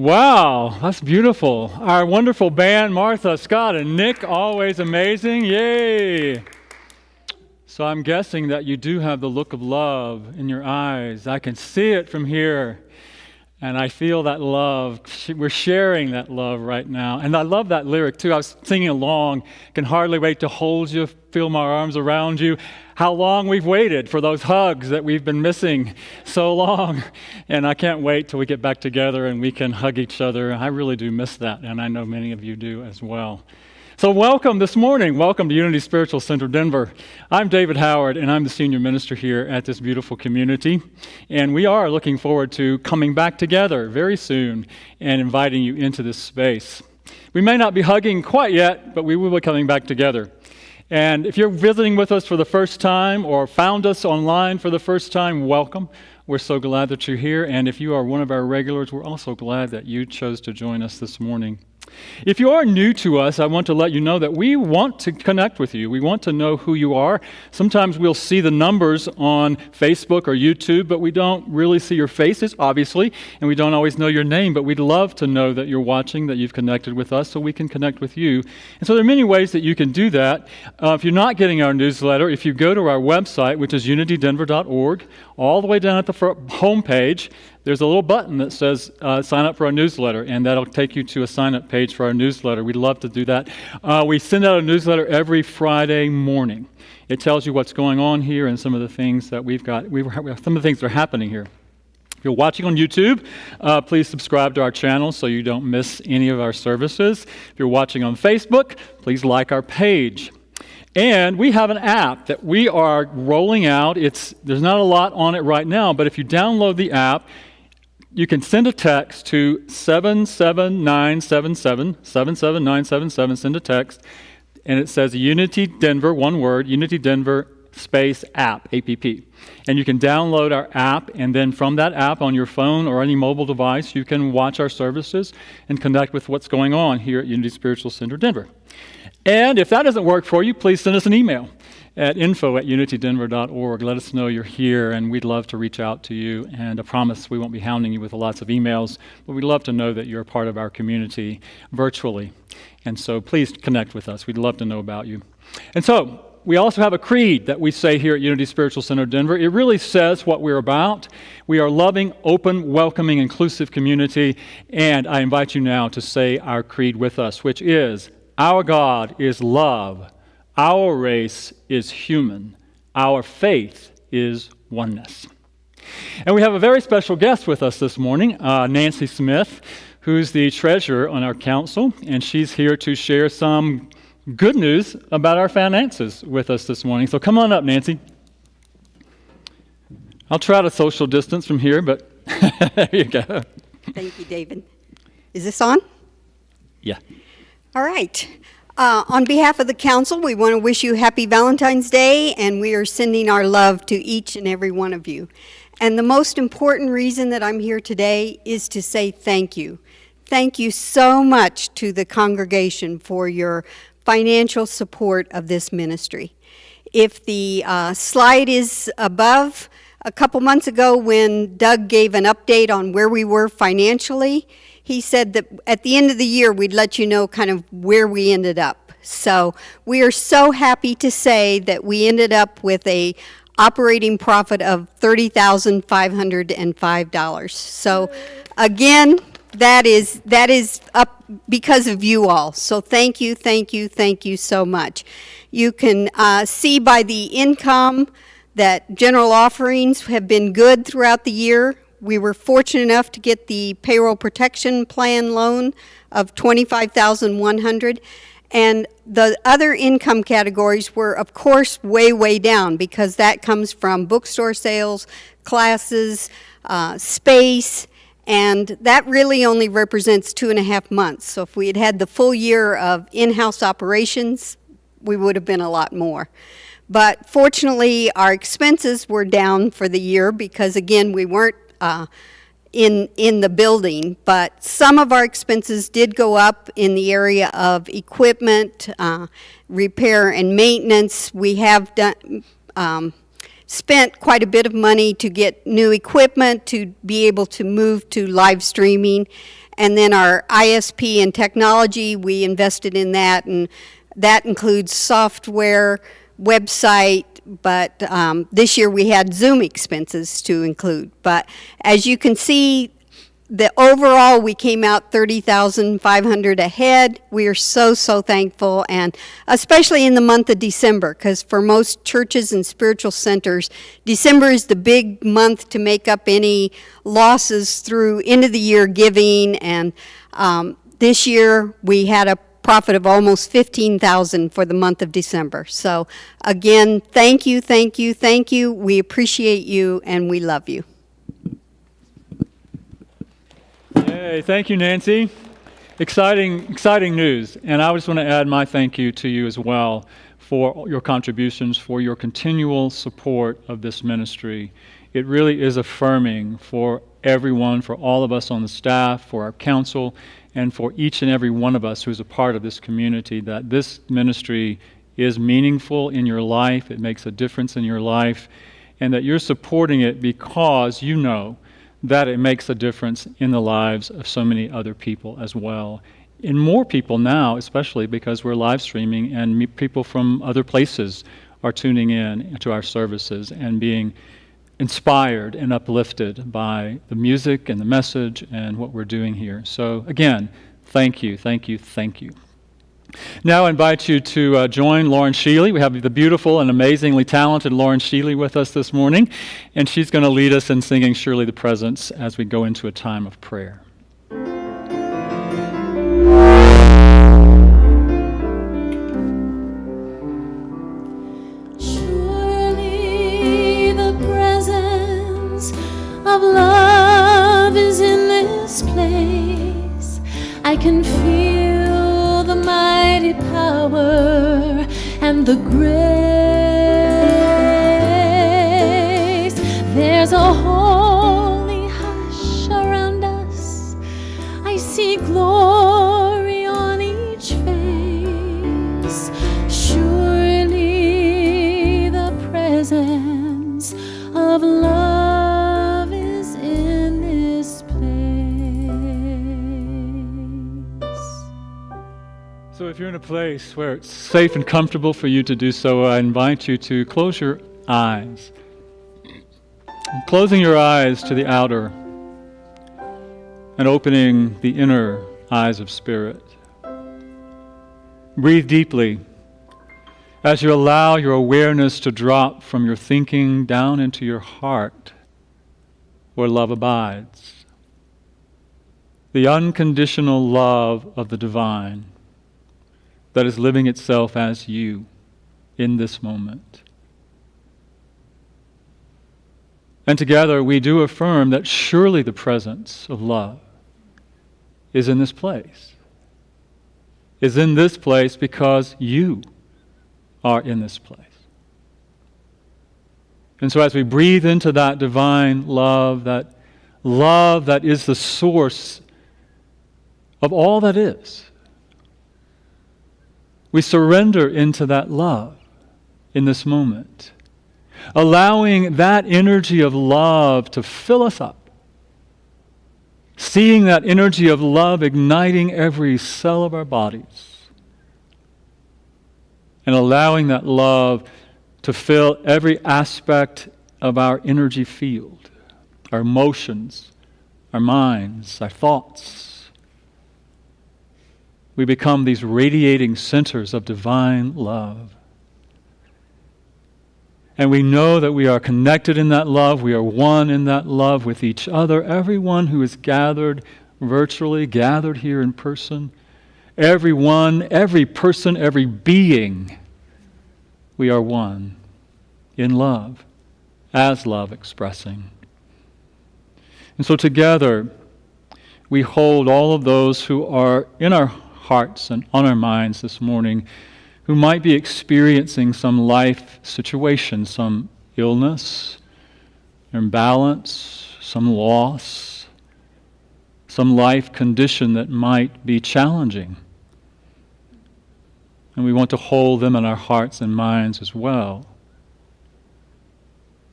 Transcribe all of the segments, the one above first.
Wow, that's beautiful. Our wonderful band, Martha, Scott, and Nick, always amazing. Yay! So I'm guessing that you do have the look of love in your eyes. I can see it from here. And I feel that love. We're sharing that love right now. And I love that lyric too. I was singing along, can hardly wait to hold you, feel my arms around you. How long we've waited for those hugs that we've been missing so long. And I can't wait till we get back together and we can hug each other. I really do miss that, and I know many of you do as well. So welcome this morning. Welcome to Unity Spiritual Center, Denver. I'm David Howard, and I'm the senior minister here at this beautiful community. And we are looking forward to coming back together very soon and inviting you into this space. We may not be hugging quite yet, but we will be coming back together. And if you're visiting with us for the first time or found us online for the first time, welcome. We're so glad that you're here. And if you are one of our regulars, we're also glad that you chose to join us this morning. If you are new to us, I want to let you know that we want to connect with you. We want to know who you are. Sometimes we'll see the numbers on Facebook or YouTube, but we don't really see your faces, obviously, and we don't always know your name, but we'd love to know that you're watching, that you've connected with us, so we can connect with you. And so there are many ways that you can do that. If you're not getting our newsletter, if you go to our website, which is unitydenver.org, all the way down at the home page, there's a little button that says sign up for our newsletter, and that'll take you to a sign-up page for our newsletter. We'd love to do that. We send out a newsletter every Friday morning. It tells you what's going on here and some of the things that we've got. Some of the things that are happening here. If you're watching on YouTube, please subscribe to our channel so you don't miss any of our services. If you're watching on Facebook, please like our page. And we have an app that we are rolling out. There's not a lot on it right now, but if you download the app, you can send a text to 77977, 77977, send a text, and it says Unity Denver, one word, Unity Denver space app, APP. And you can download our app, and then from that app on your phone or any mobile device, you can watch our services and connect with what's going on here at Unity Spiritual Center, Denver. And if that doesn't work for you, please send us an email at info@unitydenver.org. Let us know you're here, and we'd love to reach out to you. And I promise we won't be hounding you with lots of emails, but we'd love to know that you're a part of our community virtually. And so please connect with us. We'd love to know about you. And so we also have a creed that we say here at Unity Spiritual Center Denver. It really says what we're about. We are loving, open, welcoming, inclusive community. And I invite you now to say our creed with us, which is, our God is love. Our race is human. Our faith is oneness. And we have a very special guest with us this morning, Nancy Smith, who's the treasurer on our council, and she's here to share some good news about our finances with us this morning. So come on up, Nancy. I'll try to social distance from here, but there you go. Thank you, David. Is this on? Yeah. All right. On behalf of the council, we want to wish you happy Valentine's Day, and we are sending our love to each and every one of you. And the most important reason that I'm here today is to say thank you. Thank you so much to the congregation for your financial support of this ministry. If the slide is above, a couple months ago when Doug gave an update on where we were financially, he said that at the end of the year, we'd let you know kind of where we ended up. So we are so happy to say that we ended up with a operating profit of $30,505. So again, that is up because of you all. So thank you, thank you, thank you so much. You can see by the income that general offerings have been good throughout the year. We were fortunate enough to get the payroll protection plan loan of $25,100, and the other income categories were, of course, way down because that comes from bookstore sales, classes, space, and that really only represents 2.5 months. So if we had had the full year of in-house operations, we would have been a lot more. But fortunately, our expenses were down for the year because, again, we weren't in the building, but some of our expenses did go up in the area of equipment, repair and maintenance. We have spent quite a bit of money to get new equipment to be able to move to live streaming, And then our ISP and technology, we invested in that, and that includes software, website, but this year we had Zoom expenses to include. But as you can see, the overall, we came out $30,500 ahead. We are so, so thankful, and especially in the month of December, because for most churches and spiritual centers, December is the big month to make up any losses through end of the year giving. And this year we had a profit of almost $15,000 for the month of December. So again, thank you, thank you, thank you. We appreciate you, and we love you. Hey, thank you, Nancy. Exciting news. And I just want to add my thank you to you as well for your contributions, for your continual support of this ministry. It really is affirming for everyone, for all of us on the staff, for our council, and for each and every one of us who's a part of this community, that this ministry is meaningful in your life, it makes a difference in your life, and that you're supporting it because you know that it makes a difference in the lives of so many other people as well. And more people now, especially because we're live streaming and people from other places are tuning in to our services and being inspired and uplifted by the music and the message and what we're doing here. So again, thank you, thank you, thank you. Now I invite you to join Lauren Sheely. We have the beautiful and amazingly talented Lauren Sheely with us this morning, and she's going to lead us in singing Surely the Presence as we go into a time of prayer. Surely the presence of love is in this place. I can feel the mighty power and the grace. There's a holy hush around us. I see glory on each face. Surely the presence of love is in this place. So if you're in a place where it's safe and comfortable for you to do so, I invite you to close your eyes. Closing your eyes to the outer and opening the inner eyes of spirit. Breathe deeply as you allow your awareness to drop from your thinking down into your heart, where love abides. The unconditional love of the divine that is living itself as you in this moment. And together we do affirm that surely the presence of love is in this place. Is in this place because you are in this place. And so as we breathe into that divine love that is the source of all that is, we surrender into that love in this moment, allowing that energy of love to fill us up, seeing that energy of love igniting every cell of our bodies, and allowing that love to fill every aspect of our energy field, our emotions, our minds, our thoughts. We become these radiating centers of divine love. And we know that we are connected in that love. We are one in that love with each other. Everyone who is gathered virtually, gathered here in person, everyone, every person, every being, we are one in love, as love expressing. And so together, we hold all of those who are in our hearts and on our minds this morning who might be experiencing some life situation, some illness, imbalance, some loss, some life condition that might be challenging. And we want to hold them in our hearts and minds as well.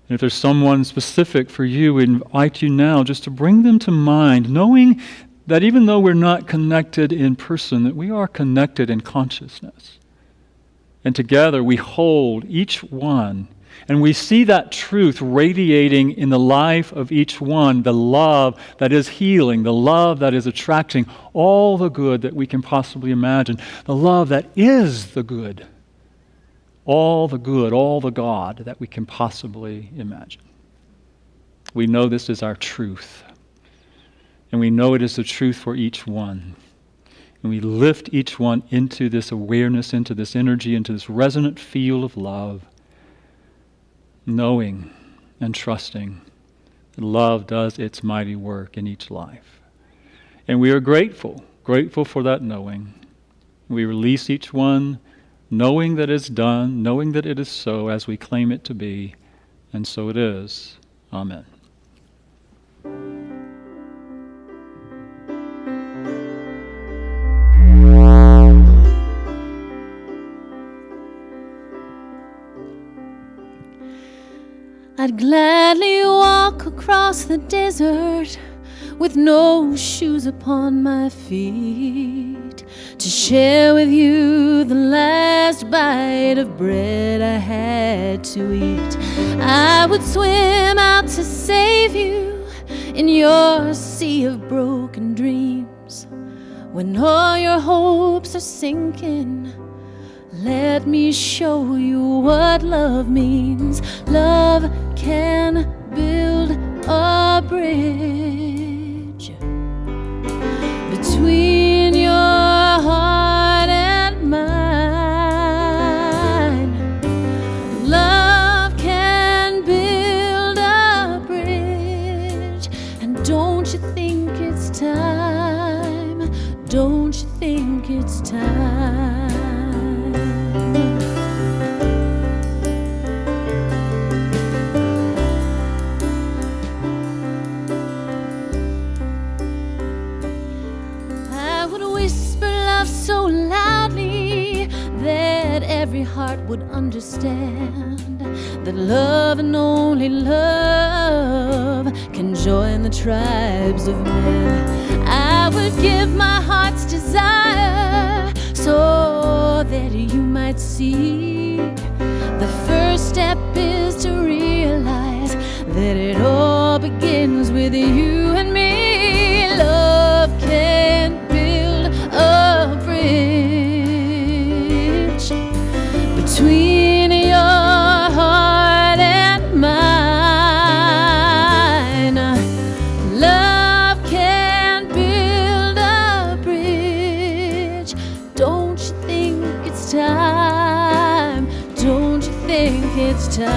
And if there's someone specific for you, we invite you now just to bring them to mind, knowing that even though we're not connected in person, that we are connected in consciousness. And together we hold each one, and we see that truth radiating in the life of each one, the love that is healing, the love that is attracting all the good that we can possibly imagine, the love that is the good, all the good, all the God that we can possibly imagine. We know this is our truth, and we know it is the truth for each one. And we lift each one into this awareness, into this energy, into this resonant field of love, knowing and trusting that love does its mighty work in each life. And we are grateful for that knowing. We release each one, knowing that it's done, knowing that it is so as we claim it to be, and so it is. Amen. I'd gladly walk across the desert with no shoes upon my feet to share with you the last bite of bread I had to eat. I would swim out to save you in your sea of broken dreams. When all your hopes are sinking, let me show you what love means. Love can build a bridge between your heart and mine. Love can build a bridge. And don't you think it's time? Don't you think it's time? So loudly that every heart would understand that love and only love can join the tribes of men. I would give my heart's desire so that you might see. The first step is to realize that it all begins with you and me. Love can build a bridge between your heart and mine. Love can build a bridge. Don't you think it's time? Don't you think it's time?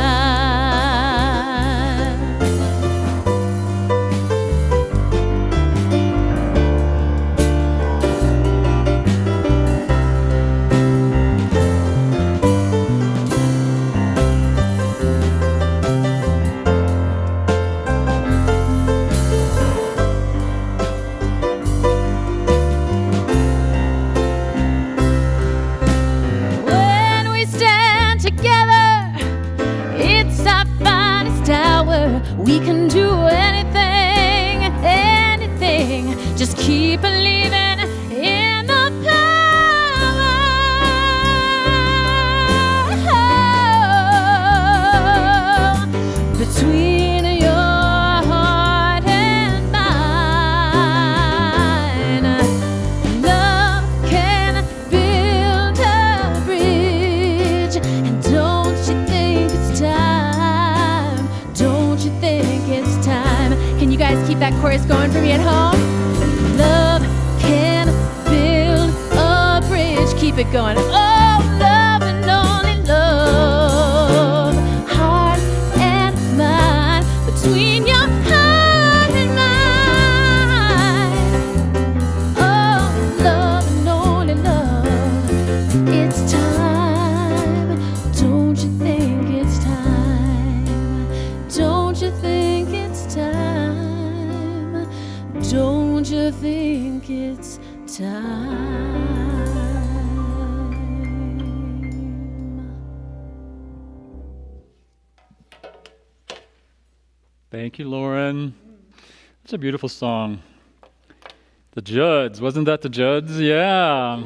We can do anything, anything. Just keep believing in the power between your heart and mine. Love can build a bridge. And don't you think it's time? Don't you think it's time? Can you guys keep that chorus going for me at home? Love can build a bridge. Keep it going. Oh, love and only love. Heart and mind. Between your heart and mine. Oh, love and only love. It's time. Don't you think it's time? Don't you think it's time? Don't you think it's time? Thank you, Lauren. It's a beautiful song. The Judds. Wasn't that the Judds? Yeah.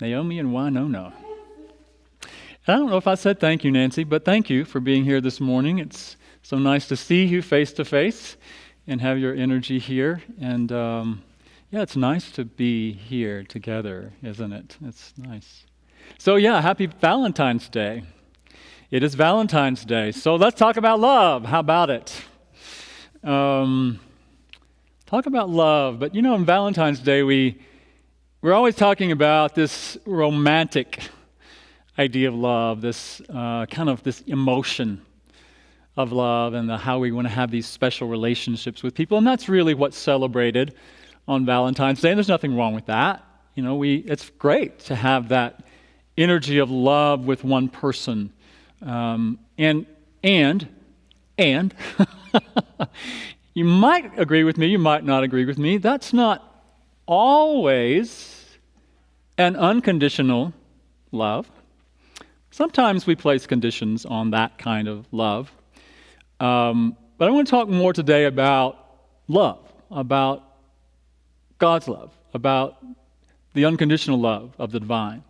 Naomi and Winona. I don't know if I said thank you, Nancy, but thank you for being here this morning. It's so nice to see you face to face and have your energy here. And yeah, it's nice to be here together, isn't it? It's nice. So yeah, happy Valentine's Day. It is Valentine's Day. So let's talk about love. How about it? Talk about love. But you know, on Valentine's Day, we're always talking about this romantic idea of love, this kind of this emotion of love and how we want to have these special relationships with people. And that's really what's celebrated on Valentine's Day. And there's nothing wrong with that. You know, it's great to have that energy of love with one person. And you might agree with me, you might not agree with me. That's not always an unconditional love. Sometimes we place conditions on that kind of love. But I want to talk more today about love, about God's love, about the unconditional love of the divine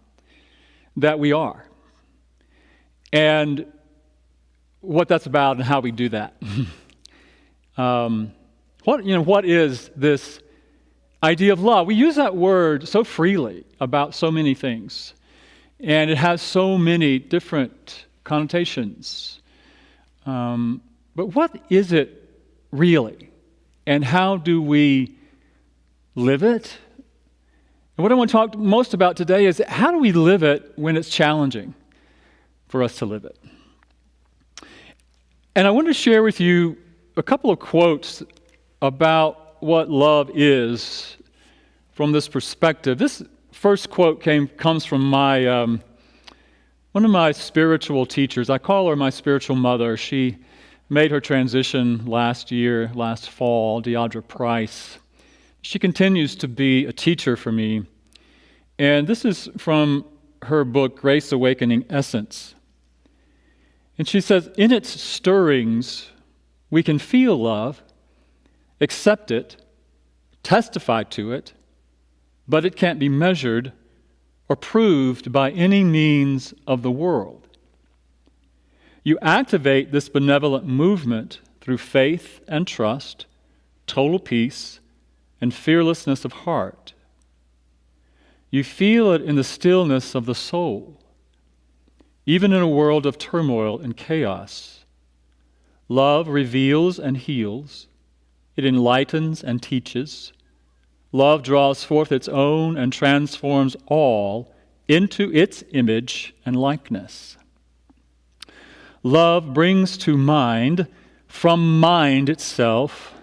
that we are, and what that's about and how we do that. What is this idea of love? We use that word so freely about so many things, and it has so many different connotations. But what is it really? And how do we live it? And what I want to talk most about today is how do we live it when it's challenging for us to live it? And I want to share with you a couple of quotes about what love is from this perspective. This first quote comes from one of my spiritual teachers. I call her my spiritual mother. She made her transition last fall, Deidre Price. She continues to be a teacher for me. And this is from her book, Grace Awakening Essence. And she says, in its stirrings, we can feel love, accept it, testify to it, but it can't be measured or proved by any means of the world. You activate this benevolent movement through faith and trust, total peace, and fearlessness of heart. You feel it in the stillness of the soul, even in a world of turmoil and chaos. Love reveals and heals. It enlightens and teaches. Love draws forth its own and transforms all into its image and likeness. Love brings to mind, from mind itself,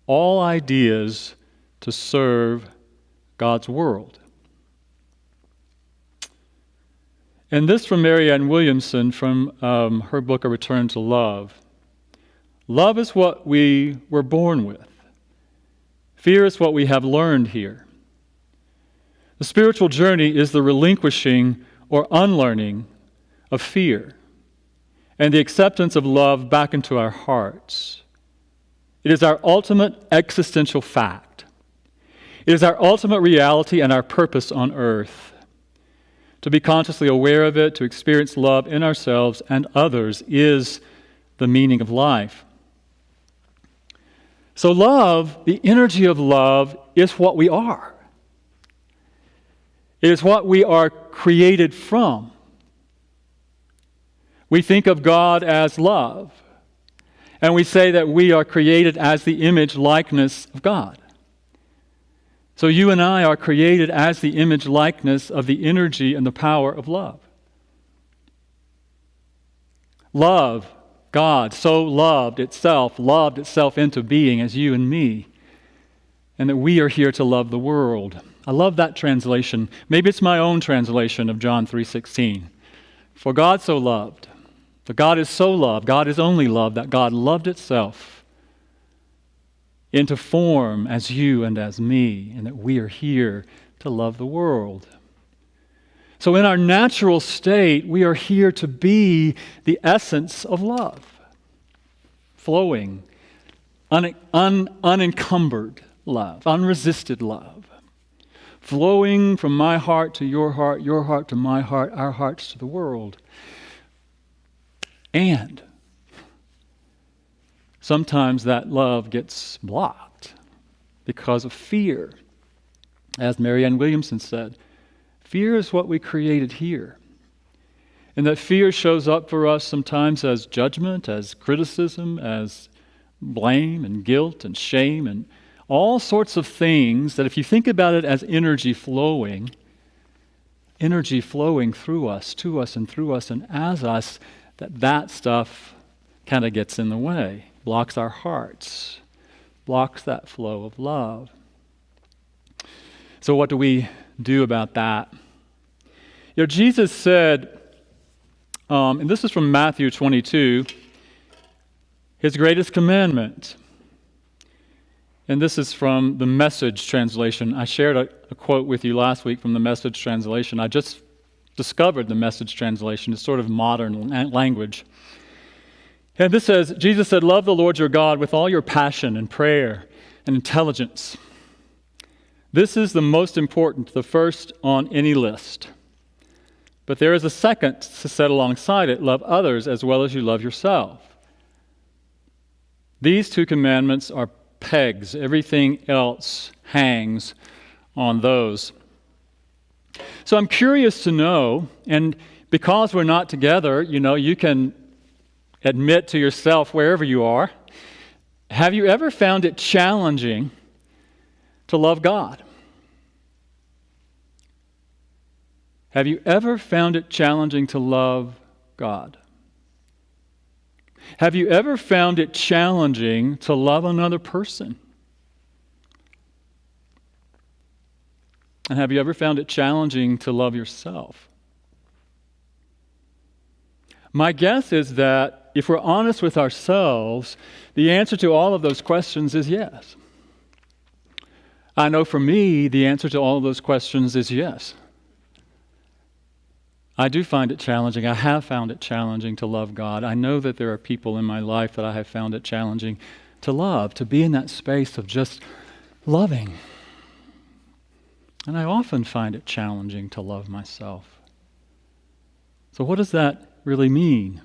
all ideas to serve God's world. And this from Marianne Williamson from her book, A Return to Love. Love is what we were born with. Fear is what we have learned here. The spiritual journey is the relinquishing or unlearning of fear and the acceptance of love back into our hearts. It is our ultimate existential fact. It is our ultimate reality and our purpose on earth. To be consciously aware of it, to experience love in ourselves and others is the meaning of life. So love, the energy of love, is what we are. It is what we are created from. We think of God as love, and we say that we are created as the image likeness of God. So you and I are created as the image likeness of the energy and the power of love. Love, God so loved itself into being as you and me, and that we are here to love the world. I love that translation. Maybe it's my own translation of John 3:16. For God so loved, for God is so loved, God is only love, that God loved itself into form as you and as me, and that we are here to love the world. So in our natural state, we are here to be the essence of love, flowing, unencumbered love, unresisted love, flowing from my heart to your heart to my heart, our hearts to the world. And sometimes that love gets blocked because of fear. As Marianne Williamson said, fear is what we created here. And that fear shows up for us sometimes as judgment, as criticism, as blame and guilt and shame and all sorts of things that if you think about it as energy flowing through us, to us, and through us, and as us, that stuff kind of gets in the way, blocks our hearts, blocks that flow of love. So what do we do about that? You know, Jesus said, and this is from Matthew 22, his greatest commandment. And this is from the Message translation. I shared a quote with you last week from the Message translation. I just discovered the Message translation. It's sort of modern language. And this says, Jesus said, "Love the Lord your God with all your passion and prayer and intelligence. This is the most important, the first on any list. But there is a second to set alongside it. Love others as well as you love yourself. These two commandments are pegs. Everything else hangs on those." So I'm curious to know, and because we're not together, you can admit to yourself wherever you are, have you ever found it challenging to love God? Have you ever found it challenging to love God? Have you ever found it challenging to love another person? And have you ever found it challenging to love yourself? My guess is that if we're honest with ourselves, the answer to all of those questions is yes. I know for me, the answer to all of those questions is yes. I do find it challenging. I have found it challenging to love God. I know that there are people in my life that I have found it challenging to love, to be in that space of just loving. And I often find it challenging to love myself. So what does that really mean?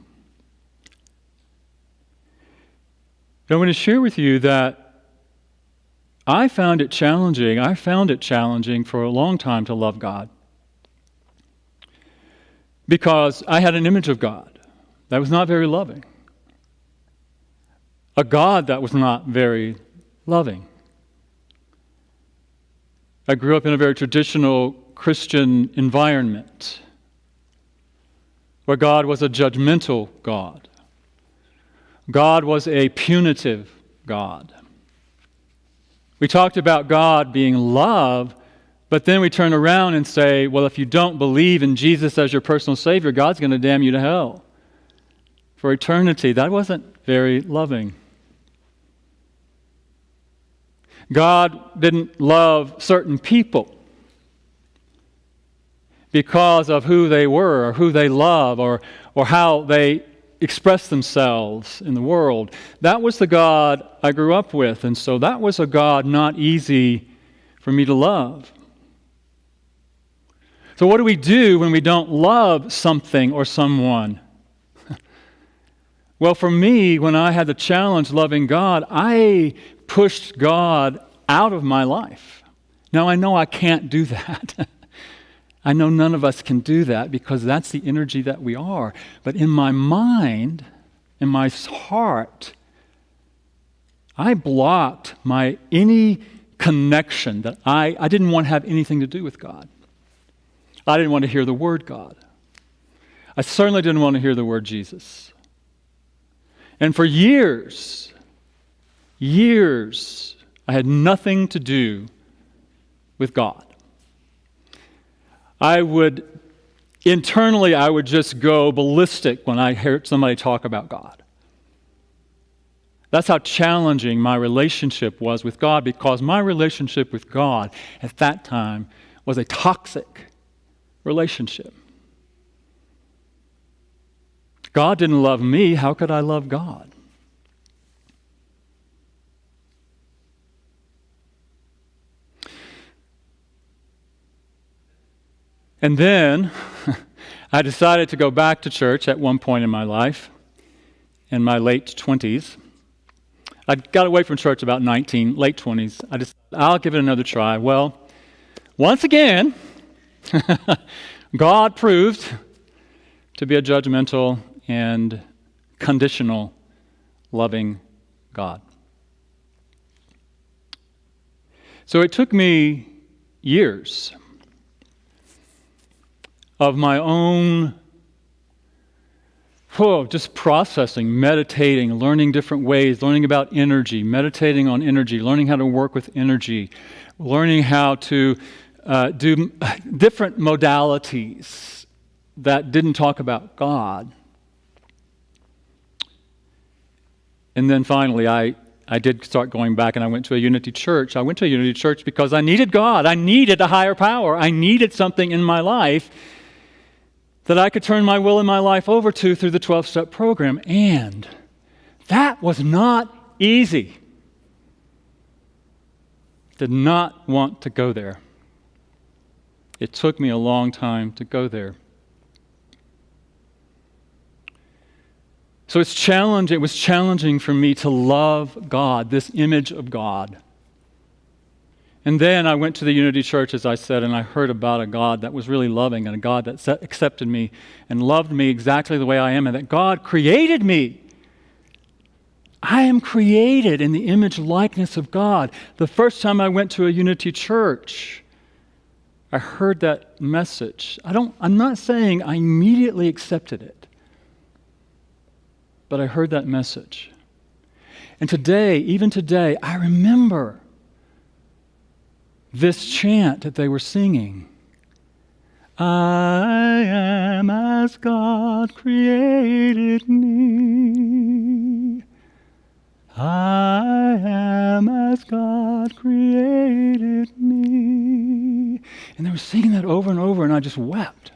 I want to share with you that I found it challenging for a long time to love God. Because I had an image of God that was not very loving. A God that was not very loving. I grew up in a very traditional Christian environment where God was a judgmental God. God was a punitive God. We talked about God being love, but then we turn around and say, well, if you don't believe in Jesus as your personal Savior, God's going to damn you to hell for eternity. That wasn't very loving. God didn't love certain people because of who they were or who they love or how they express themselves in the world. That was the God I grew up with, and so that was a God not easy for me to love. So what do we do when we don't love something or someone? Well, for me, when I had the challenge loving God, I pushed God out of my life. Now, I know I can't do that. I know none of us can do that because that's the energy that we are. But in my mind, in my heart, I blocked any connection that I didn't want to have anything to do with God. I didn't want to hear the word God. I certainly didn't want to hear the word Jesus. And for years, I had nothing to do with God. I would just go ballistic when I heard somebody talk about God. That's how challenging my relationship was with God, because my relationship with God at that time was a toxic relationship. God didn't love me. How could I love God? And then I decided to go back to church at one point in my life, in my late 20s. I got away from church about 19, late 20s. I decided I'll give it another try. Well, once again, God proved to be a judgmental and conditional, loving God. So it took me years of my own just processing, meditating, learning different ways, learning about energy, meditating on energy, learning how to work with energy, learning how to do different modalities that didn't talk about God. And then finally, I did start going back, and I went to a Unity church. I went to a Unity church because I needed God. I needed a higher power. I needed something in my life that I could turn my will and my life over to through the 12-step program. And that was not easy. Did not want to go there. It took me a long time to go there. So it was challenging for me to love God, this image of God. And then I went to the Unity Church, as I said, and I heard about a God that was really loving and a God that accepted me and loved me exactly the way I am, and that God created me. I am created in the image and likeness of God. The first time I went to a Unity Church, I heard that message. I'm not saying I immediately accepted it, but I heard that message. And today, even today, I remember this chant that they were singing. I am as God created me. I am as God created me. And they were singing that over and over, and I just wept.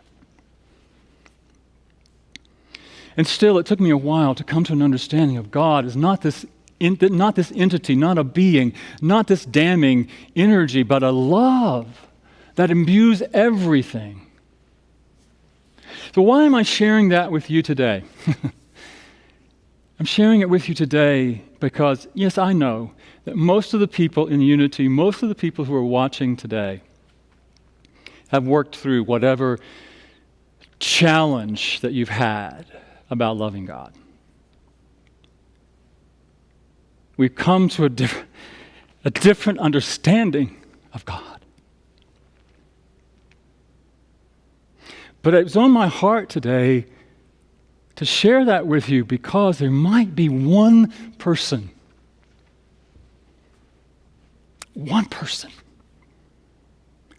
And still, it took me a while to come to an understanding of God as not this entity, not a being, not this damning energy, but a love that imbues everything. So why am I sharing that with you today? I'm sharing it with you today because, yes, I know that most of the people in Unity, most of the people who are watching today have worked through whatever challenge that you've had about loving God. We've come to a different understanding of God. But it was on my heart today to share that with you because there might be one person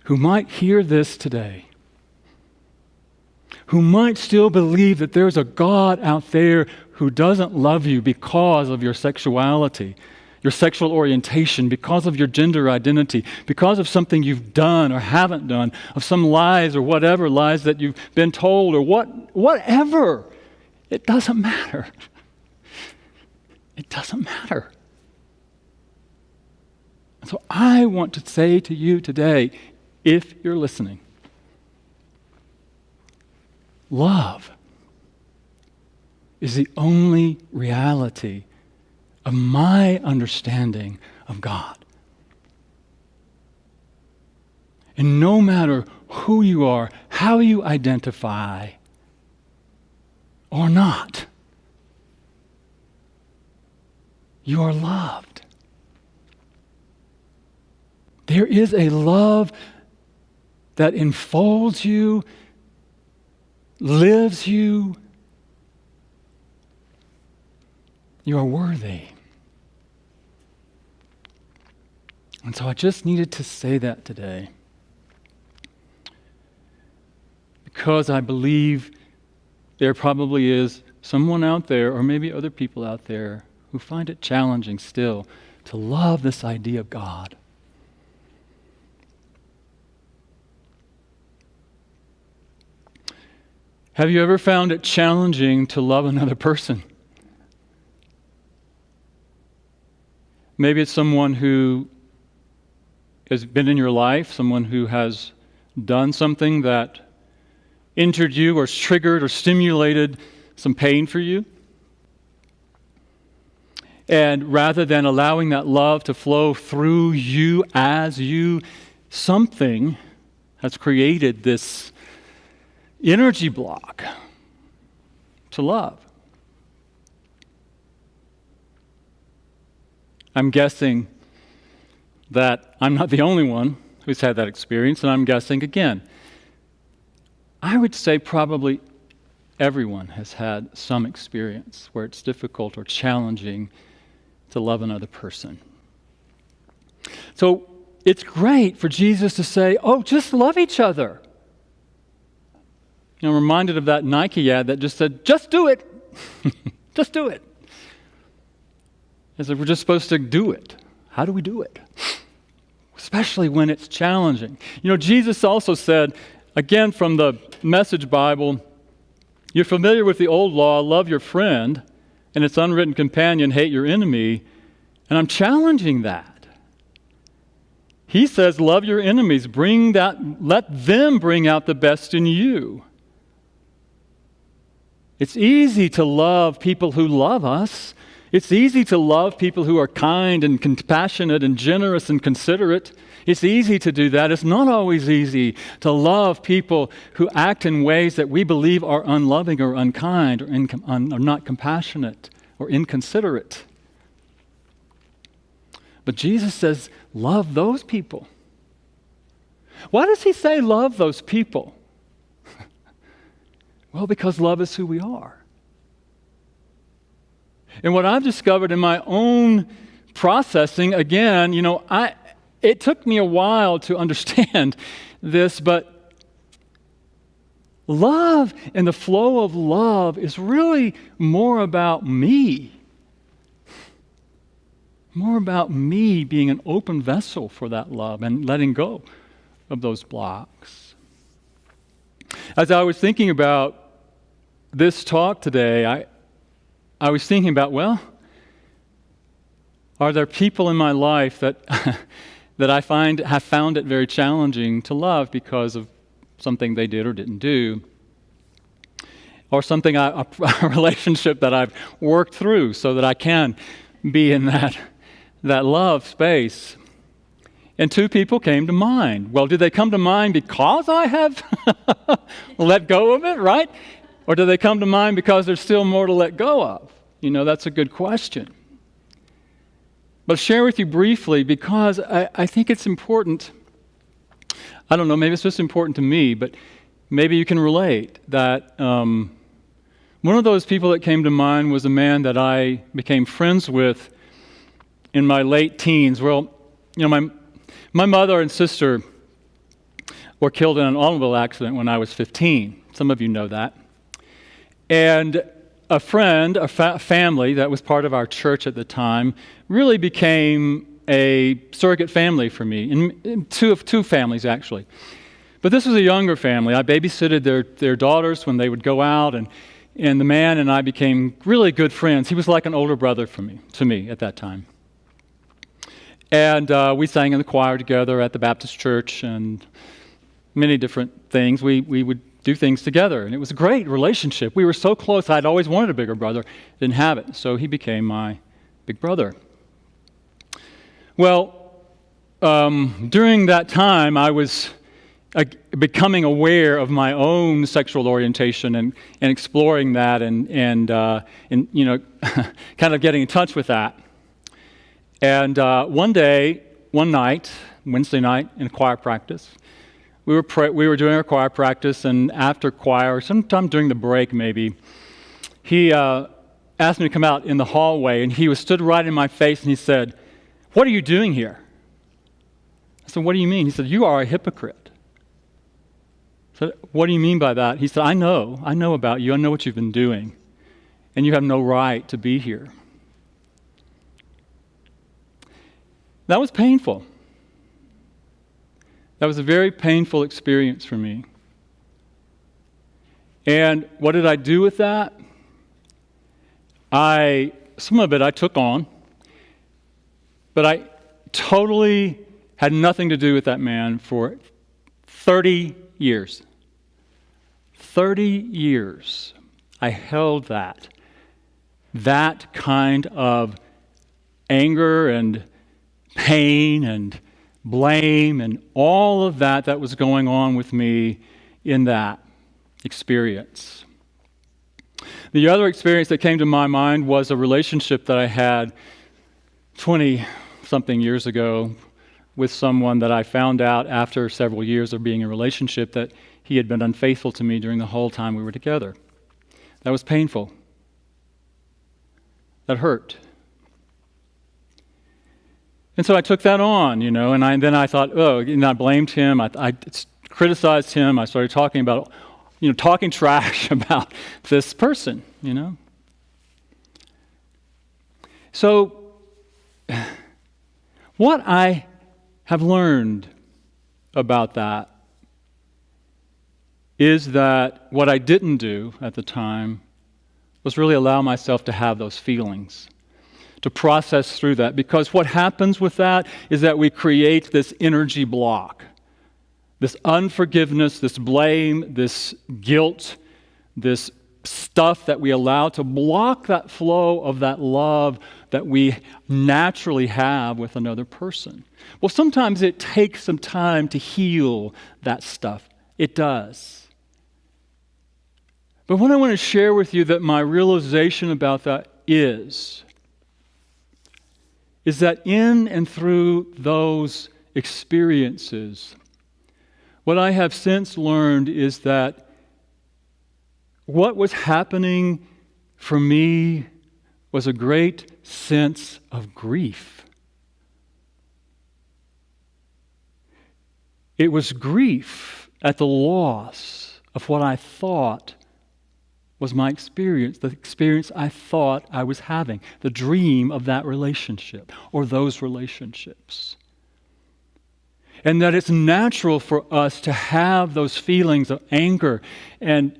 who might hear this today, who might still believe that there's a God out there who doesn't love you because of your sexuality, your sexual orientation, because of your gender identity, because of something you've done or haven't done, of some lies or whatever lies that you've been told or whatever. It doesn't matter. It doesn't matter. And so I want to say to you today, if you're listening, love is the only reality of my understanding of God. And no matter who you are, how you identify, or not, you are loved. There is a love that enfolds you, lives you. You are worthy. And so I just needed to say that today. Because I believe there probably is someone out there, or maybe other people out there, who find it challenging still to love this idea of God. Have you ever found it challenging to love another person? Maybe it's someone who has been in your life, someone who has done something that injured you or triggered or stimulated some pain for you. And rather than allowing that love to flow through you as you, something has created this energy block to love. I'm guessing that I'm not the only one who's had that experience, and I'm guessing again, I would say probably everyone has had some experience where it's difficult or challenging to love another person. So it's great for Jesus to say, oh, just love each other. I'm reminded of that Nike ad that just said, just do it. Just do it. As if we're just supposed to do it. How do we do it? Especially when it's challenging. Jesus also said, again from the Message Bible, you're familiar with the old law, love your friend, and its unwritten companion, hate your enemy. And I'm challenging that. He says, love your enemies, let them bring out the best in you. It's easy to love people who love us. It's easy to love people who are kind and compassionate and generous and considerate. It's easy to do that. It's not always easy to love people who act in ways that we believe are unloving or unkind or not compassionate or inconsiderate. But Jesus says, love those people. Why does he say love those people? Well, because love is who we are. And what I've discovered in my own processing, again, it took me a while to understand this, but love and the flow of love is really more about me. More about me being an open vessel for that love and letting go of those blocks. As I was thinking about this talk today, I was thinking about, are there people in my life that that I have found it very challenging to love because of something they did or didn't do, or something a relationship that I've worked through so that I can be in that love space? And two people came to mind. Well, did they come to mind because I have let go of it, right? Or do they come to mind because there's still more to let go of? That's a good question. But I'll share with you briefly because I think it's important. I don't know, maybe it's just important to me, but maybe you can relate that one of those people that came to mind was a man that I became friends with in my late teens. Well, my mother and sister were killed in an automobile accident when I was 15. Some of you know that. And a friend, a family that was part of our church at the time, really became a surrogate family for me, and two families actually. But this was a younger family. I babysitted their daughters when they would go out, and the man and I became really good friends. He was like an older brother to me at that time. And we sang in the choir together at the Baptist church and many different things. We would do things together, and it was a great relationship. We were so close. I'd always wanted a bigger brother, didn't have it, so he became my big brother. Well, during that time, I was becoming aware of my own sexual orientation and exploring that and kind of getting in touch with that. And one night, Wednesday night in choir practice, we were doing our choir practice, and after choir, sometime during the break maybe, he asked me to come out in the hallway, and he stood right in my face, and he said, "What are you doing here?" I said, "What do you mean?" He said, "You are a hypocrite." I said, "What do you mean by that?" He said, I know about you. I know what you've been doing, and you have no right to be here." That was painful. That was a very painful experience for me. And what did I do with that? Some of it I took on, but I totally had nothing to do with that man for 30 years. 30 years, I held that kind of anger and pain and blame and all of that was going on with me in that experience. The other experience that came to my mind was a relationship that I had 20-something years ago with someone that I found out after several years of being in a relationship that he had been unfaithful to me during the whole time we were together. That was painful. That hurt. And so I took that on, and then I thought, and I blamed him. I criticized him. I started talking about, talking trash about this person, So what I have learned about that is that what I didn't do at the time was really allow myself to have those feelings, to process through that. Because what happens with that is that we create this energy block, this unforgiveness, this blame, this guilt, this stuff that we allow to block that flow of that love that we naturally have with another person. Well, sometimes it takes some time to heal that stuff. It does. But what I want to share with you that my realization about that is that in and through those experiences, what I have since learned is that what was happening for me was a great sense of grief. It was grief at the loss of what I thought was my experience, the experience I thought I was having, the dream of that relationship or those relationships. And that it's natural for us to have those feelings of anger and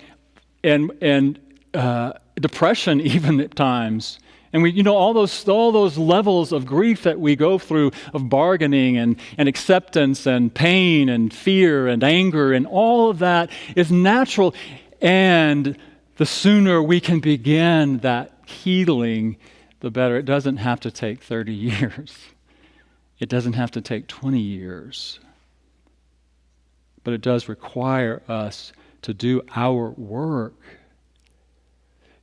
depression even at times. And we, all those levels of grief that we go through of bargaining and acceptance and pain and fear and anger and all of that is natural. And the sooner we can begin that healing, the better. It doesn't have to take 30 years. It doesn't have to take 20 years. But it does require us to do our work.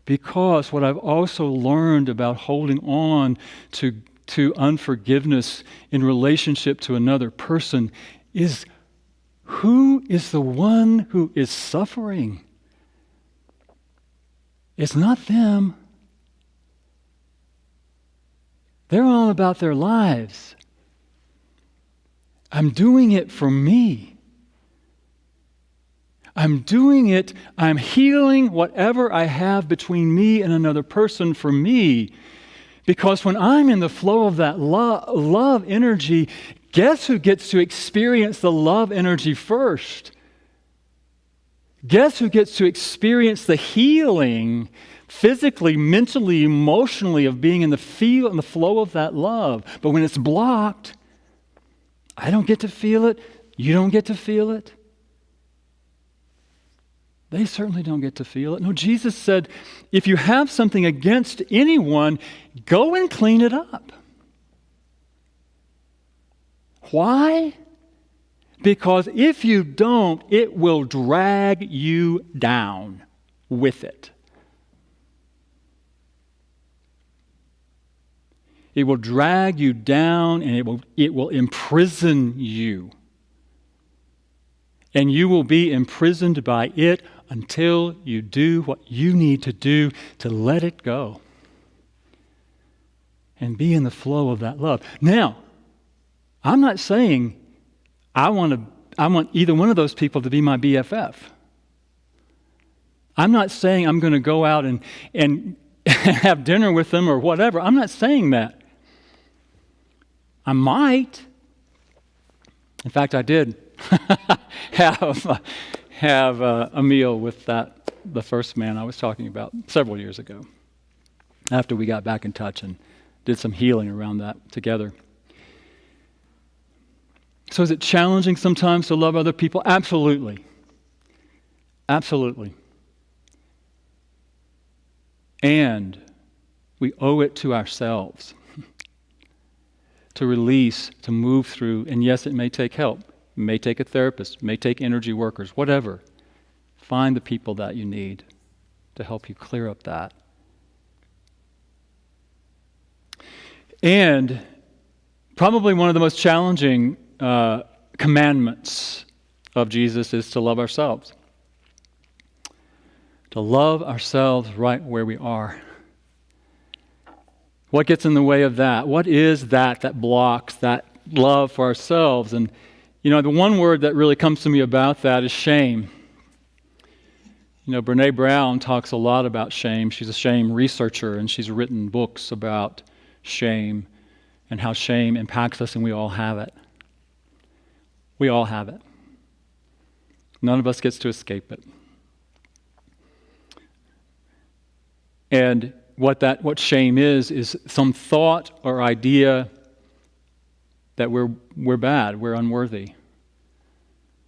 Because what I've also learned about holding on to unforgiveness in relationship to another person is who is the one who is suffering? It's not them. They're all about their lives. I'm doing it for me. I'm doing it, I'm healing whatever I have between me and another person for me. Because when I'm in the flow of that love energy, guess who gets to experience the love energy first? Guess who gets to experience the healing physically, mentally, emotionally of being in the flow of that love? But when it's blocked, I don't get to feel it. You don't get to feel it. They certainly don't get to feel it. No, Jesus said, if you have something against anyone, go and clean it up. Why? Because if you don't, it will drag you down with it. It will drag you down and it will imprison you. And you will be imprisoned by it until you do what you need to do to let it go and be in the flow of that love. Now, I'm not saying I want either one of those people to be my BFF. I'm not saying I'm going to go out and have dinner with them or whatever. I'm not saying that. I might. In fact, I did have a meal with the first man I was talking about several years ago, after we got back in touch and did some healing around that together. So is it challenging sometimes to love other people? Absolutely. Absolutely. And we owe it to ourselves to release, to move through, and yes, it may take help. It may take a therapist, it may take energy workers, whatever. Find the people that you need to help you clear up that. And probably one of the most challenging commandments of Jesus is to love ourselves. To love ourselves right where we are. What gets in the way of that? What is that blocks that love for ourselves? And, the one word that really comes to me about that is shame. Brene Brown talks a lot about shame. She's a shame researcher, and she's written books about shame and how shame impacts us, and we all have it. We all have it. None of us gets to escape it. And what shame is some thought or idea that we're bad, we're unworthy.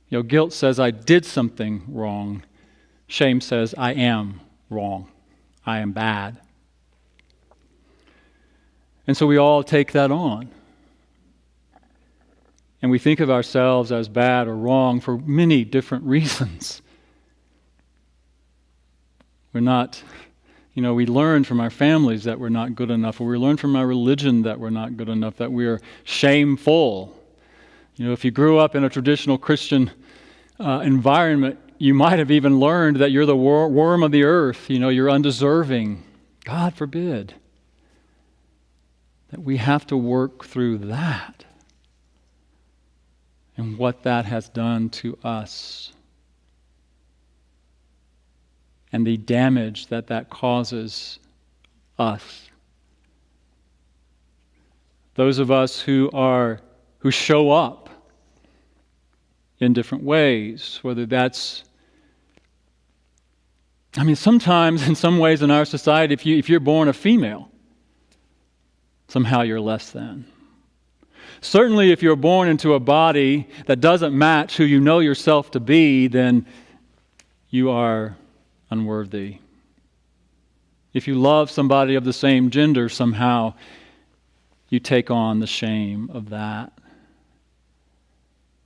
Guilt says I did something wrong. Shame says I am wrong. I am bad. And so we all take that on. And we think of ourselves as bad or wrong for many different reasons. We're not, we learn from our families that we're not good enough, or we learn from our religion that we're not good enough, that we're shameful. If you grew up in a traditional Christian environment, you might have even learned that you're the worm of the earth, you're undeserving. God forbid that we have to work through that and what that has done to us and the damage that causes us. Those of us who show up in different ways, whether that's, sometimes in some ways in our society, if you're born a female, somehow you're less than. Certainly if you're born into a body that doesn't match who you know yourself to be, then you are unworthy. If you love somebody of the same gender, somehow you take on the shame of that.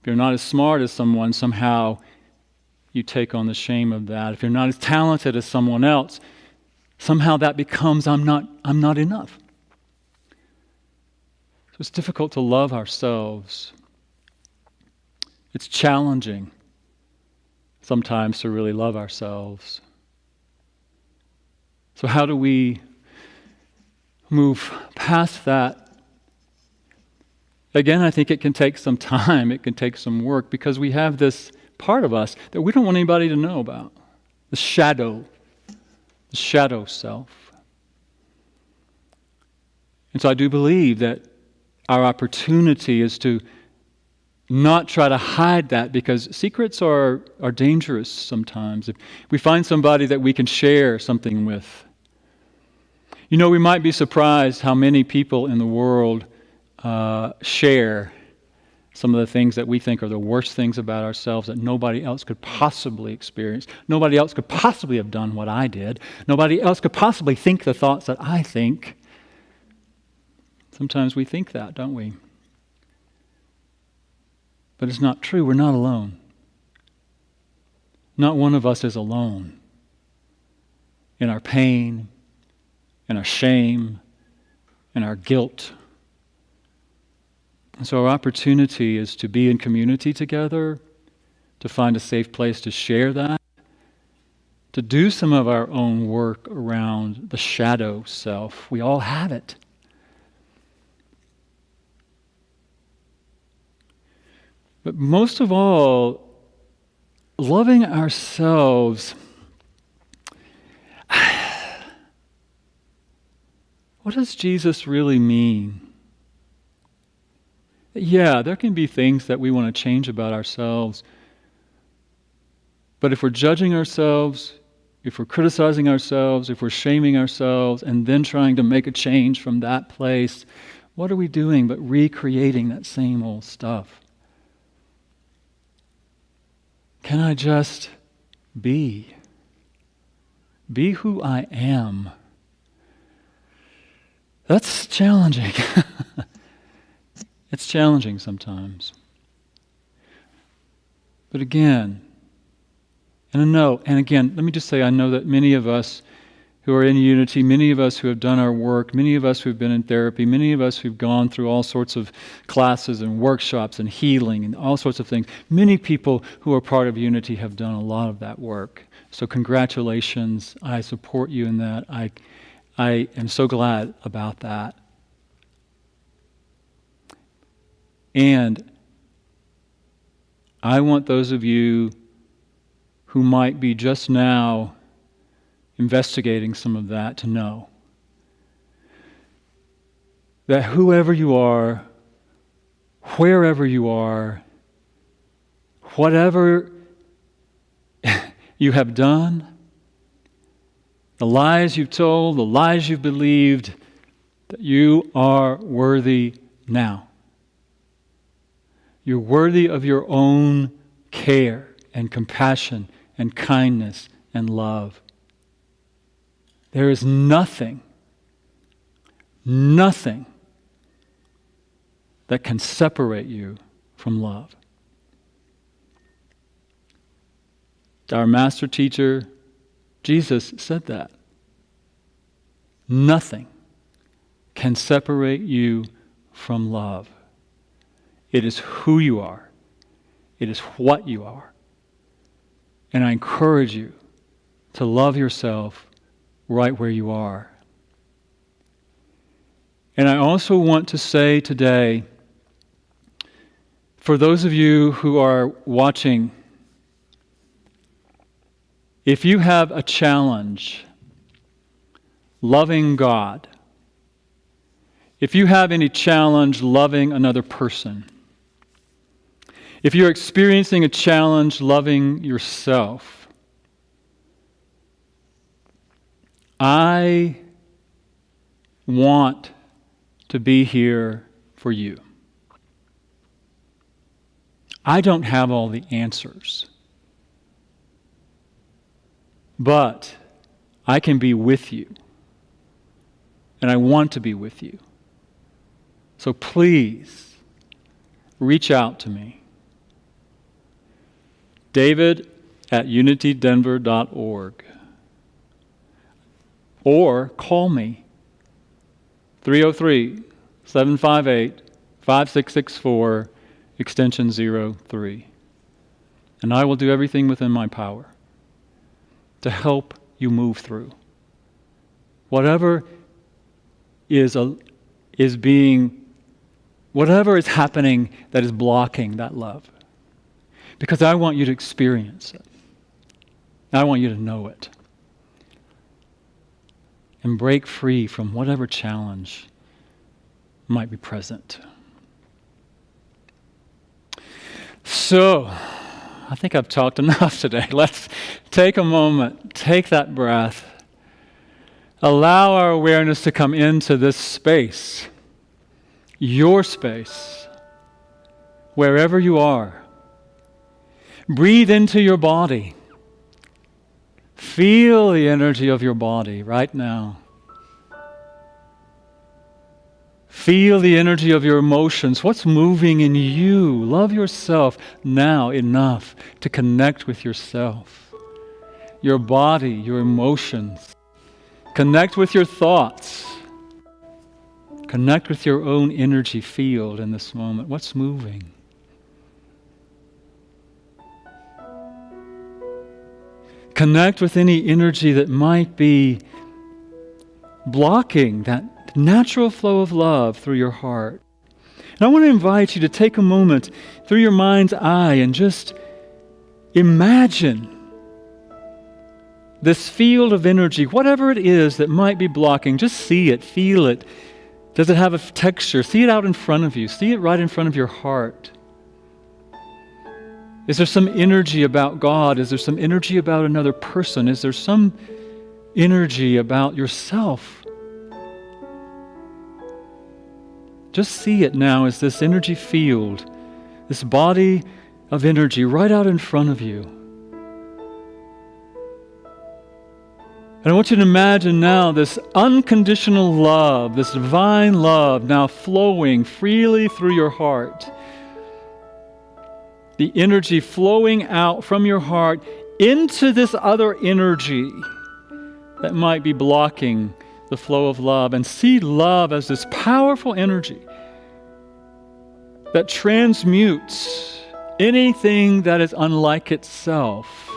If you're not as smart as someone, somehow you take on the shame of that. If you're not as talented as someone else, somehow that becomes I'm not enough. So it's difficult to love ourselves. It's challenging sometimes to really love ourselves. So how do we move past that? Again, I think it can take some time, it can take some work, because we have this part of us that we don't want anybody to know about. The shadow self. And so I do believe that our opportunity is to not try to hide that, because secrets are dangerous sometimes. If we find somebody that we can share something with. We might be surprised how many people in the world share some of the things that we think are the worst things about ourselves that nobody else could possibly experience. Nobody else could possibly have done what I did. Nobody else could possibly think the thoughts that I think. Sometimes we think that, don't we? But it's not true. We're not alone. Not one of us is alone in our pain, in our shame, in our guilt. And so our opportunity is to be in community together, to find a safe place to share that, to do some of our own work around the shadow self. We all have it. But most of all, loving ourselves, what does Jesus really mean? Yeah, there can be things that we want to change about ourselves. But if we're judging ourselves, if we're criticizing ourselves, if we're shaming ourselves, and then trying to make a change from that place, what are we doing but recreating that same old stuff? Can I just be. Be who I am. That's challenging. It's challenging sometimes. But again, and again, let me just say, I know that many of us who are in unity, many of us who have done our work, many of us who've been in therapy, many of us who've gone through all sorts of classes and workshops and healing and all sorts of things, many people who are part of unity have done a lot of that work. So congratulations. I support you in that. I am so glad about that. And I want those of you who might be just now investigating some of that to know that whoever you are, wherever you are, whatever you have done, the lies you've told, the lies you've believed, that you are worthy now. You're worthy of your own care and compassion and kindness and love. There is nothing that can separate you from love. Our master teacher, Jesus, said that. Nothing can separate you from love. It is who you are. It is what you are. And I encourage you to love yourself right where you are. And I also want to say today, for those of you who are watching, if you have a challenge loving God, if you have any challenge loving another person, if you're experiencing a challenge loving yourself, I want to be here for you. I don't have all the answers, but I can be with you, and I want to be with you. So please, reach out to me. David@unitydenver.org. Or call me, 303-758-5664, extension 03. And I will do everything within my power to help you move through whatever is happening that is blocking that love. Because I want you to experience it. I want you to know it. And break free from whatever challenge might be present. So, I think I've talked enough today. Let's take a moment, take that breath, allow our awareness to come into this space, your space, wherever you are. Breathe into your body. Feel the energy of your body right now. Feel the energy of your emotions. What's moving in you? Love yourself now enough to connect with yourself, your body, your emotions. Connect with your thoughts. Connect with your own energy field in this moment. What's moving? Connect with any energy that might be blocking that natural flow of love through your heart. And I want to invite you to take a moment through your mind's eye and just imagine this field of energy, whatever it is that might be blocking. Just see it, feel it. Does it have a texture? See it out in front of you. See it right in front of your heart. Is there some energy about God? Is there some energy about another person? Is there some energy about yourself? Just see it now as this energy field, this body of energy right out in front of you. And I want you to imagine now this unconditional love, this divine love now flowing freely through your heart. The energy flowing out from your heart into this other energy that might be blocking the flow of love. And see love as this powerful energy that transmutes anything that is unlike itself.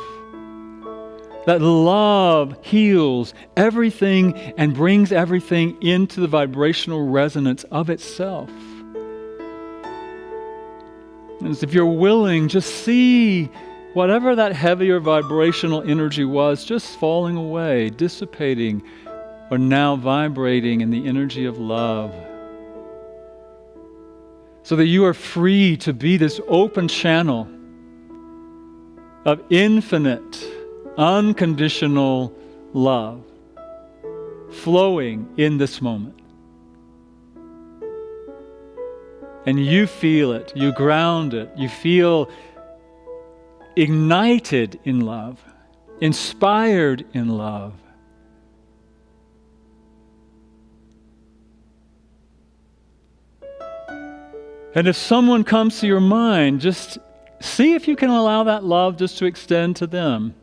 That love heals everything and brings everything into the vibrational resonance of itself. As if you're willing, just see whatever that heavier vibrational energy was just falling away, dissipating, or now vibrating in the energy of love. So that you are free to be this open channel of infinite, unconditional love flowing in this moment. And you feel it, you ground it, you feel ignited in love, inspired in love. And if someone comes to your mind, just see if you can allow that love just to extend to them.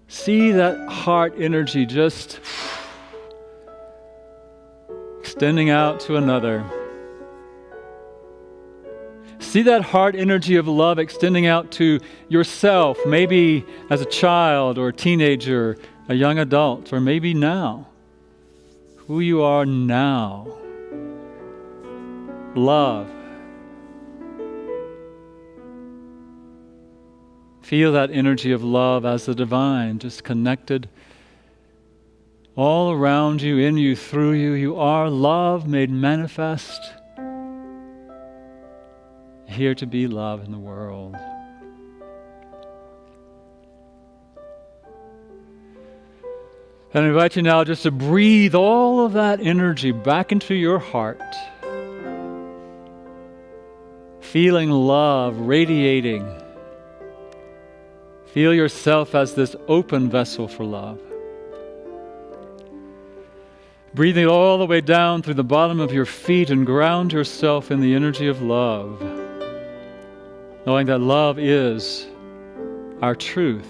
See that heart energy just extending out to another. See that heart energy of love extending out to yourself, maybe as a child or a teenager, a young adult, or maybe now. Who you are now. Love. Feel that energy of love as the divine, just connected all around you, in you, through you. You are love made manifest, here to be love in the world. And I invite you now just to breathe all of that energy back into your heart. Feeling love radiating. Feel yourself as this open vessel for love. Breathing all the way down through the bottom of your feet and ground yourself in the energy of love. Knowing that love is our truth.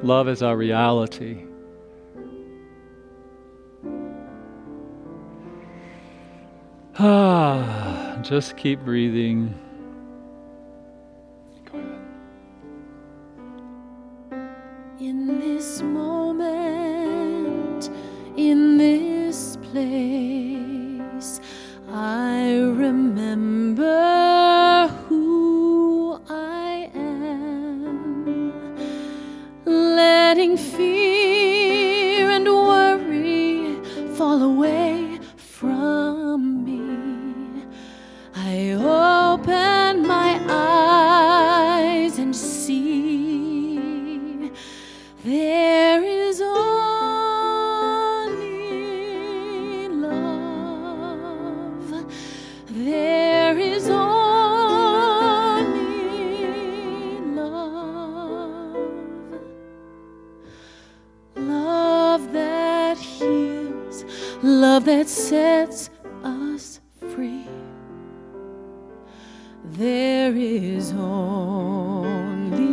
Love is our reality. Just keep breathing. Go ahead. In this moment, in this place, I remember who I am, letting fear and worry fall away from me. I open my eyes and see there is only love. There is only love. Love that heals, love that sets us free. There is only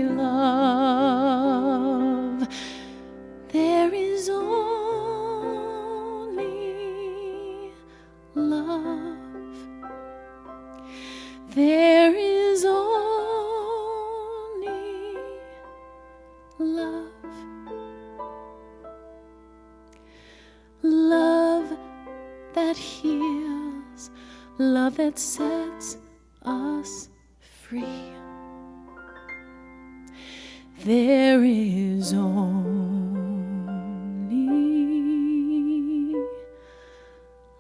love. There is only love. There is only love. Love that heals, love that sets us free. There is only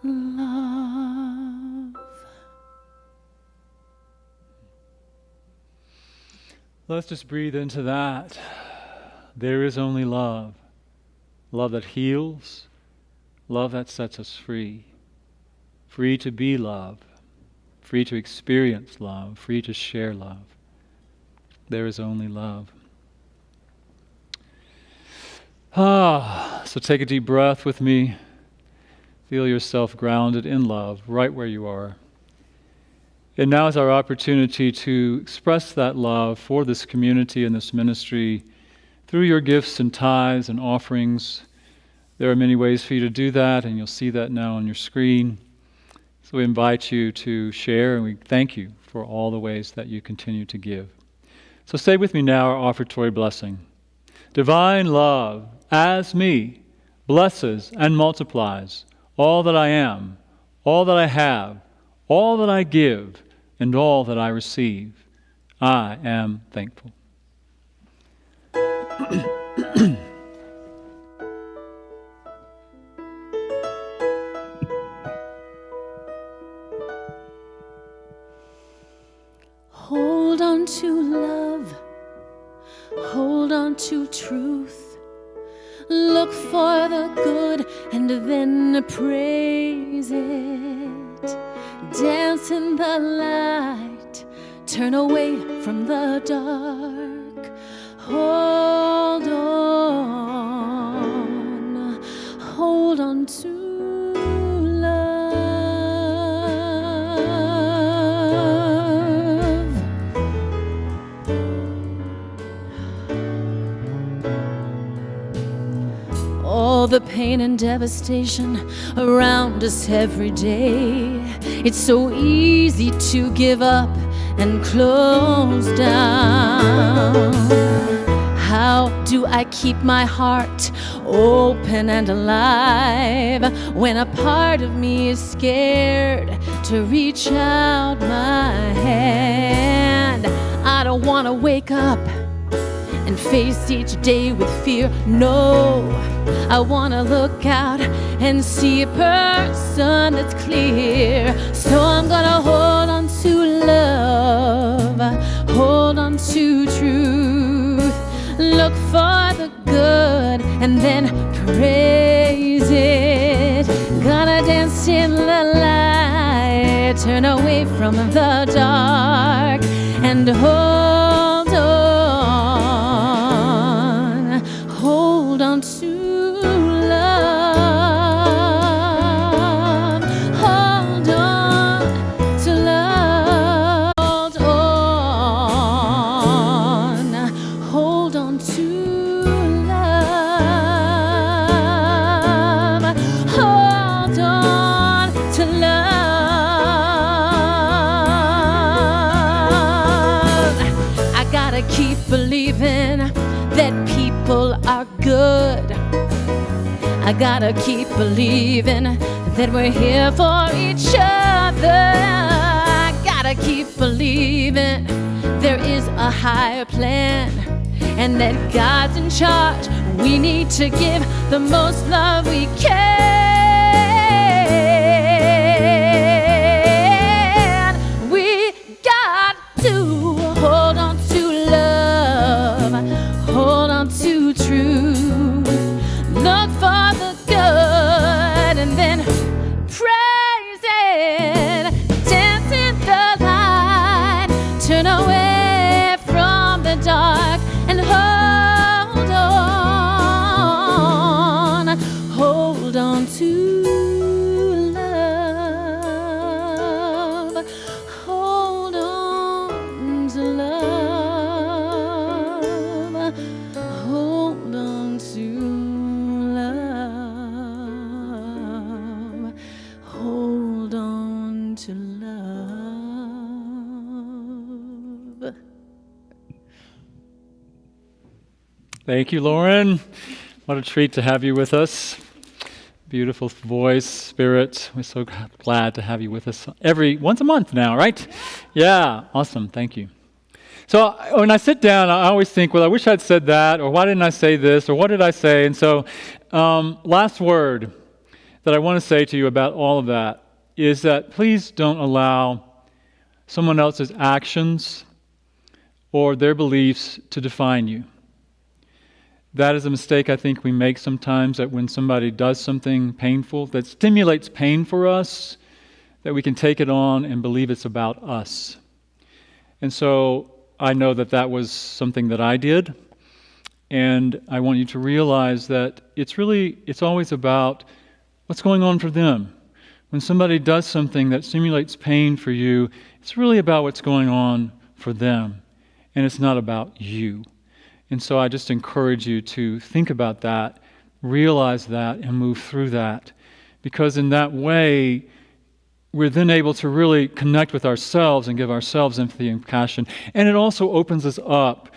love. Let's just breathe into that. There is only love. Love that heals, love that sets us free. Free to be love, free to experience love, free to share love. There is only love. So take a deep breath with me. Feel yourself grounded in love right where you are. And now is our opportunity to express that love for this community and this ministry through your gifts and tithes and offerings. There are many ways for you to do that, and you'll see that now on your screen. So we invite you to share, and we thank you for all the ways that you continue to give. So say with me now our offertory blessing. Divine love, as me, blesses and multiplies all that I am, all that I have, all that I give, and all that I receive. I am thankful. Hold on to love, hold on to truth. Look for the good and then praise it. Dance in the light, turn away from the dark. Hold on to love. All the pain and devastation around us every day. It's so easy to give up and close down. How do I keep my heart open and alive when a part of me is scared to reach out my hand? I don't want to wake up and face each day with fear. No, I want to look out and see a person that's clear. So I'm gonna hold on to love, hold on to truth. Look for the good and then praise it. Gonna dance in the light, turn away from the dark, and hold on to love. Hold on to love. Hold on to love. Hold on to love. I gotta keep believing that people are good. I gotta keep believing that we're here for each other. I gotta keep believing there is a higher plan and that God's in charge. We need to give the most love we can. We got to hold on to love, hold on to truth. Look for the good and then praise it. Dance in the light, turn away from the dark, and hold on to love. Hold on to love. Hold on to love. Hold on to love. Thank you, Lauren. What a treat to have you with us. Beautiful voice, spirit. We're so glad to have you with us once a month now, right? Yeah, awesome. Thank you. So when I sit down, I always think, well, I wish I'd said that, or why didn't I say this, or what did I say? And so last word that I want to say to you about all of that is that please don't allow someone else's actions or their beliefs to define you. That is a mistake I think we make sometimes, that when somebody does something painful that stimulates pain for us, that we can take it on and believe it's about us. And so I know that that was something that I did, And I want you to realize that it's always about what's going on for them. When somebody does something that simulates pain for you, it's really about what's going on for them, and it's not about you. And so I just encourage you to think about that, realize that, and move through that. Because in that way, we're then able to really connect with ourselves and give ourselves empathy and compassion. And it also opens us up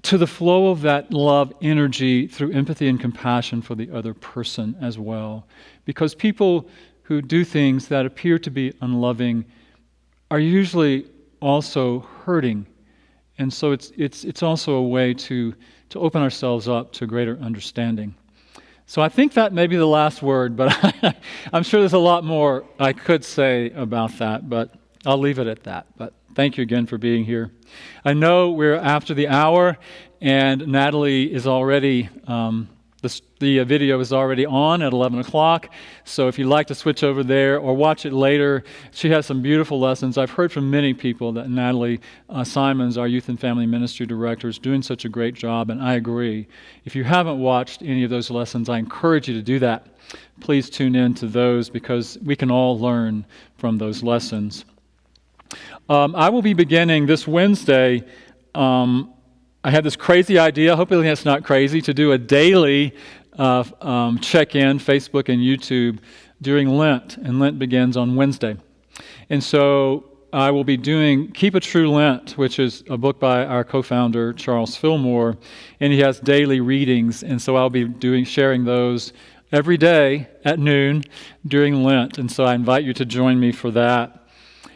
to the flow of that love energy through empathy and compassion for the other person as well. Because people who do things that appear to be unloving are usually also hurting. And so it's also a way to open ourselves up to greater understanding. So I think that may be the last word, but I'm sure there's a lot more I could say about that, but I'll leave it at that. But thank you again for being here. I know we're after the hour, and Natalie is already, the video is already on at 11 o'clock, so if you'd like to switch over there or watch it later, she has some beautiful lessons. I've heard from many people that Natalie Simons, our Youth and Family Ministry Director, is doing such a great job, and I agree. If you haven't watched any of those lessons, I encourage you to do that. Please tune in to those because we can all learn from those lessons. I will be beginning this Wednesday. I had this crazy idea, hopefully it's not crazy, to do a daily check-in, Facebook and YouTube, during Lent, and Lent begins on Wednesday. And so I will be doing Keep a True Lent, which is a book by our co-founder, Charles Fillmore, and he has daily readings, and so I'll be sharing those every day at noon during Lent, and so I invite you to join me for that.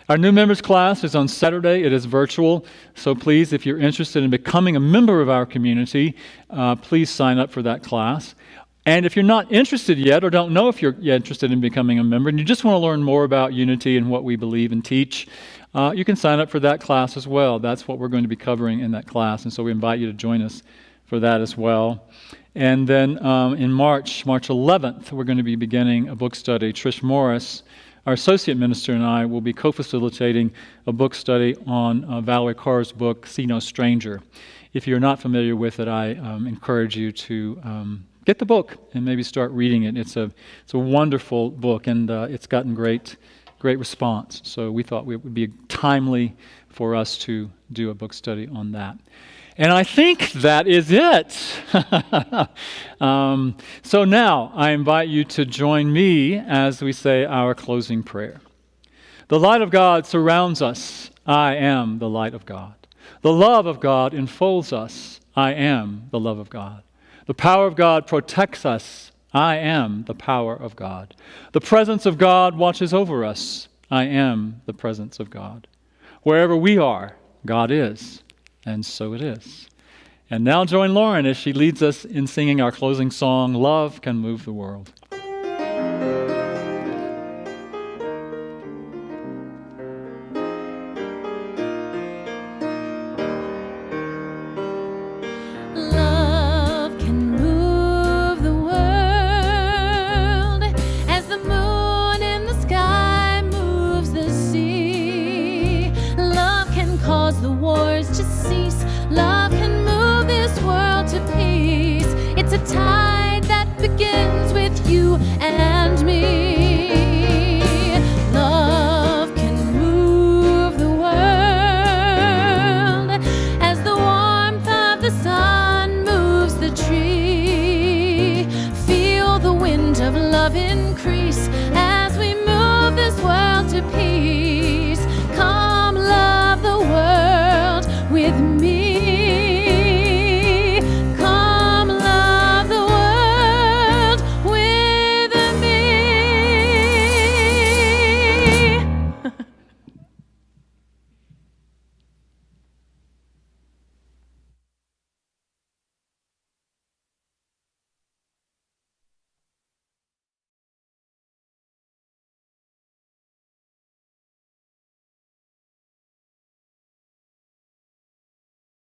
Our new members class is on Saturday. It is virtual, so please, if you're interested in becoming a member of our community, please sign up for that class. And if you're not interested yet or don't know if you're interested in becoming a member and you just want to learn more about Unity and what we believe and teach, you can sign up for that class as well. That's what we're going to be covering in that class, and so we invite you to join us for that as well. And then in March 11th, we're going to be beginning a book study. Trish Morris, our associate minister, and I will be co-facilitating a book study on Valerie Carr's book, See No Stranger. If you're not familiar with it, I encourage you to get the book and maybe start reading it. It's a wonderful book, and it's gotten great response. So we thought it would be timely for us to do a book study on that. And I think that is it. So now I invite you to join me as we say our closing prayer. The light of God surrounds us. I am the light of God. The love of God enfolds us. I am the love of God. The power of God protects us. I am the power of God. The presence of God watches over us. I am the presence of God. Wherever we are, God is. And so it is. And now join Lauren as she leads us in singing our closing song, Love Can Move the World. Love can move the world as the moon in the sky moves the sea. Love can cause the wars to cease. Love can move this world to peace. It's a tide that begins with you and me. Love can move the world as the warmth of the sun moves the tree. Feel the wind of love increase as we move this world to peace.